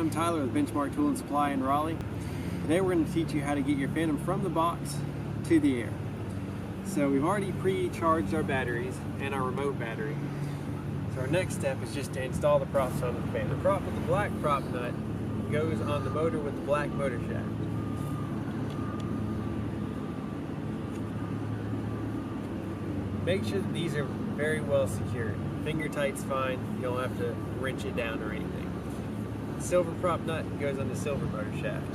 I'm Tyler with Benchmark Tool and Supply in Raleigh. Today we're going to teach you how to get your Phantom from the box to the air. So we've already pre-charged our batteries and our remote battery. So our next step is just to install the props on the Phantom. The prop with the black prop nut goes on the motor with the black motor shaft. Make sure that these are very well secured. Finger tight's fine, you don't have to wrench it down or anything. The silver prop nut goes on the silver motor shaft.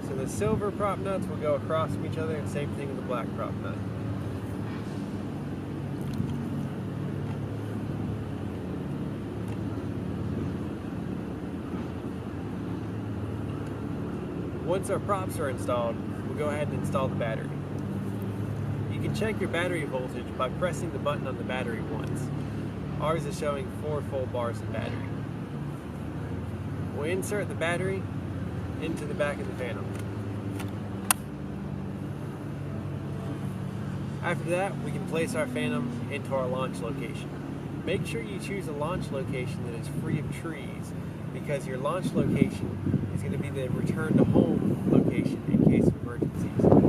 So the silver prop nuts will go across from each other, and same thing with the black prop nut. Once our props are installed, we'll go ahead and install the battery. You can check your battery voltage by pressing the button on the battery once. Ours is showing 4 full bars of battery. We'll insert the battery into the back of the Phantom. After that, we can place our Phantom into our launch location. Make sure you choose a launch location that is free of trees, because your launch location is going to be the return to home location in case of emergencies.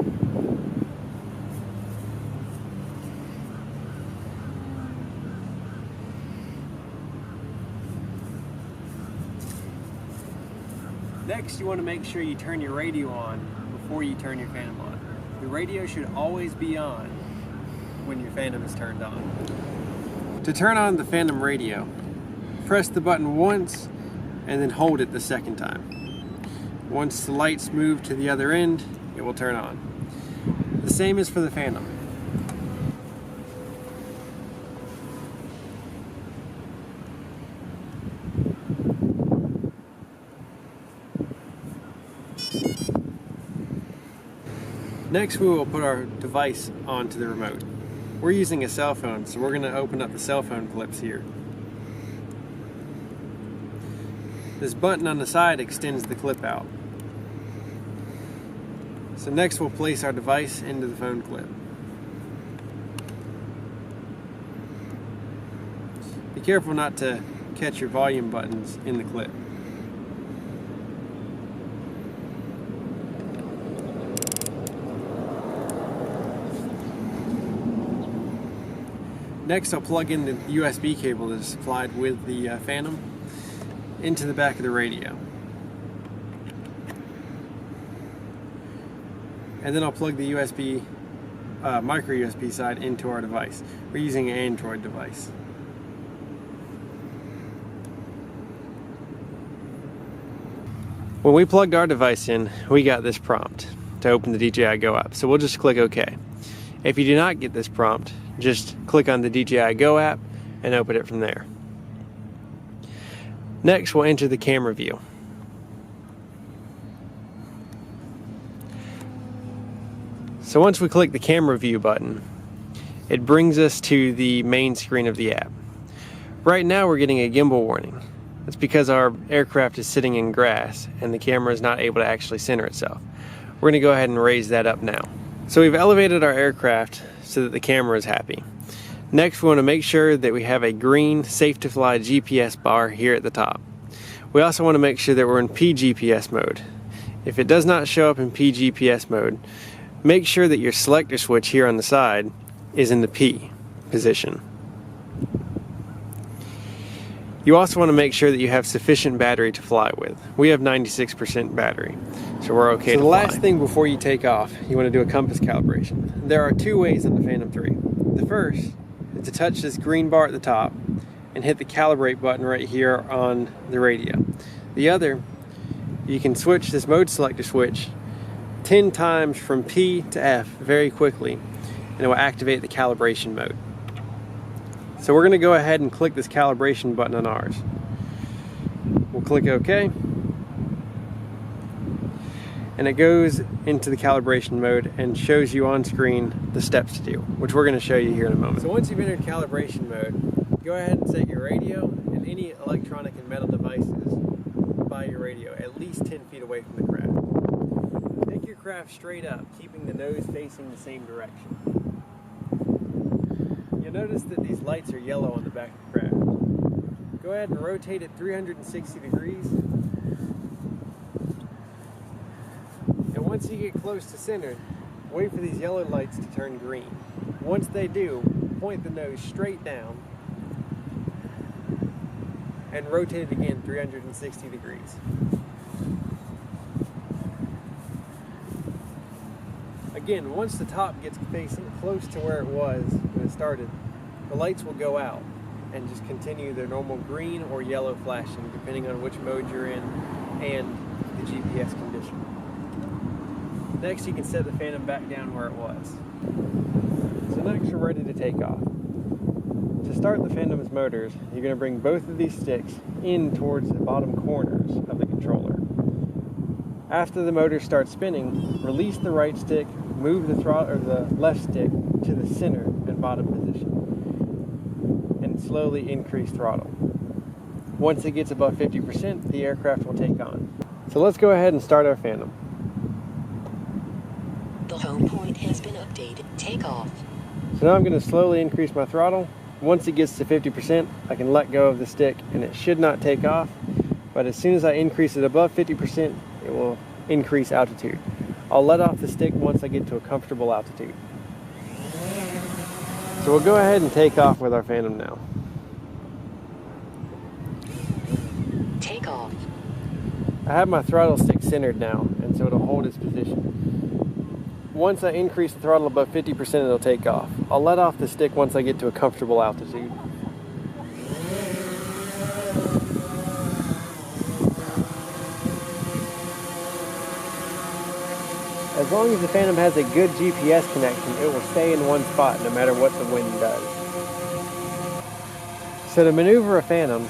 Next, you want to make sure you turn your radio on before you turn your Phantom on. The radio should always be on when your Phantom is turned on. To turn on the Phantom radio, press the button once and then hold it the second time. Once the lights move to the other end, it will turn on. The same is for the Phantom. Next, we will put our device onto the remote. We're using a cell phone, so we're going to open up the cell phone clips here. This button on the side extends the clip out. So next we'll place our device into the phone clip. Be careful not to catch your volume buttons in the clip. Next, I'll plug in the USB cable that is supplied with the Phantom into the back of the radio. And then I'll plug the USB, micro USB side into our device. We're using an Android device. When we plugged our device in, we got this prompt to open the DJI Go app. So we'll just click OK. If you do not get this prompt, just click on the DJI Go app and open it from there. Next, we'll enter the camera view. So once we click the camera view button, it brings us to the main screen of the app. Right now we're getting a gimbal warning. That's because our aircraft is sitting in grass and the camera is not able to actually center itself. We're going to go ahead and raise that up now. So we've elevated our aircraft so that the camera is happy. Next, we want to make sure that we have a green safe to fly GPS bar here at the top. We also want to make sure that we're in PGPS mode. If it does not show up in PGPS mode, make sure that your selector switch here on the side is in the P position. You also want to make sure that you have sufficient battery to fly with. We have 96% battery, so we're okay to fly. So the last thing before you take off, you want to do a compass calibration. There are 2 ways on the Phantom 3. The first is to touch this green bar at the top and hit the calibrate button right here on the radio. The other, you can switch this mode selector switch 10 times from P to F very quickly, and it will activate the calibration mode. So we're going to go ahead and click this calibration button on ours. We'll click OK. And it goes into the calibration mode and shows you on screen the steps to do, which we're going to show you here in a moment. So once you've entered calibration mode, go ahead and set your radio and any electronic and metal devices by your radio at least 10 feet away from the craft. Take your craft straight up, keeping the nose facing the same direction. You'll notice that these lights are yellow on the back of the craft. Go ahead and rotate it 360 degrees. And once you get close to center, wait for these yellow lights to turn green. Once they do, point the nose straight down and rotate it again 360 degrees. Again, once the top gets facing close to where it was when it started, the lights will go out and just continue their normal green or yellow flashing depending on which mode you're in and the GPS condition. Next, you can set the Phantom back down where it was. So next you're ready to take off. To start the Phantom's motors, you're going to bring both of these sticks in towards the bottom corners of the controller. After the motor starts spinning, release the right stick, move the throttle or the left stick to the center and bottom position, and slowly increase throttle. Once it gets above 50%, the aircraft will take on. So let's go ahead and start our Phantom. The home point has been updated. Takeoff. So now I'm going to slowly increase my throttle. Once it gets to 50%, I can let go of the stick and it should not take off. But as soon as I increase it above 50%, it will increase altitude. I'll let off the stick once I get to a comfortable altitude. So we'll go ahead and take off with our Phantom now. Takeoff. I have my throttle stick centered now, and so it'll hold its position. Once I increase the throttle above 50%, it'll take off. I'll let off the stick once I get to a comfortable altitude. As long as the Phantom has a good GPS connection, it will stay in one spot no matter what the wind does. So to maneuver a Phantom,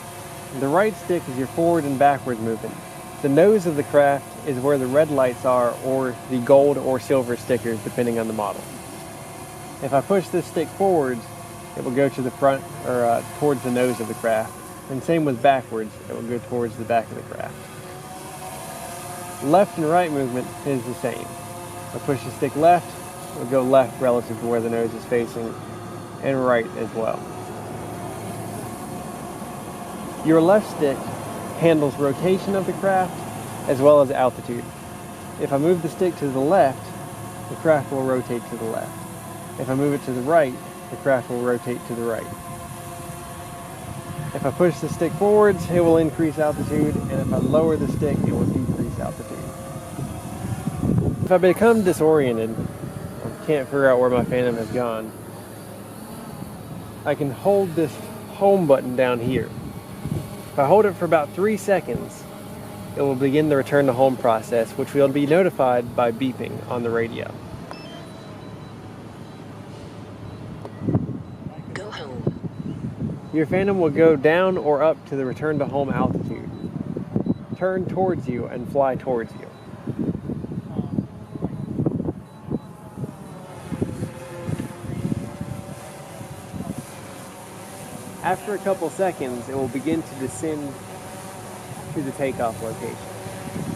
the right stick is your forward and backward movement. The nose of the craft is where the red lights are, or the gold or silver stickers, depending on the model. If I push this stick forwards, it will go to the front, or towards the nose of the craft. And same with backwards, it will go towards the back of the craft. Left and right movement is the same. If I push the stick left, it will go left relative to where the nose is facing, and right as well. Your left stick handles rotation of the craft as well as altitude. If I move the stick to the left, the craft will rotate to the left. If I move it to the right, the craft will rotate to the right. If I push the stick forwards, it will increase altitude, and if I lower the stick, it will decrease altitude. If I become disoriented, or can't figure out where my Phantom has gone, I can hold this home button down here. If I hold it for about 3 seconds, it will begin the return to home process, which will be notified by beeping on the radio. Go home. Your Phantom will go down or up to the return to home altitude, turn towards you, and fly towards you. After a couple seconds, it will begin to descend to the takeoff location,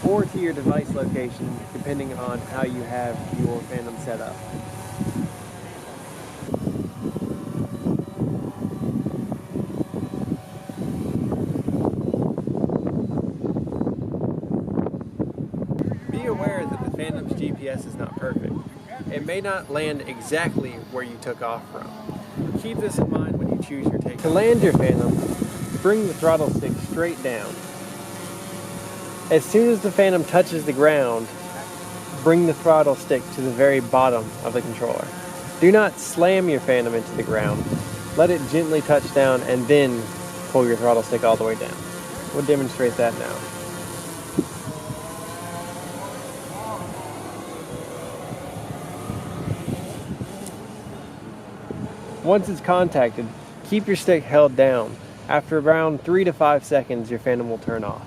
or to your device location, depending on how you have your Phantom set up. Be aware that the Phantom's GPS is not perfect. It may not land exactly where you took off from. Keep this in mind when you choose your takeoff. To land your Phantom, bring the throttle stick straight down. As soon as the Phantom touches the ground, bring the throttle stick to the very bottom of the controller. Do not slam your Phantom into the ground. Let it gently touch down and then pull your throttle stick all the way down. We'll demonstrate that now. Once it's contacted, keep your stick held down. After around 3 to 5 seconds, your Phantom will turn off.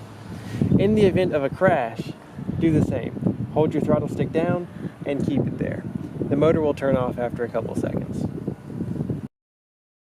In the event of a crash, do the same. Hold your throttle stick down and keep it there. The motor will turn off after a couple seconds.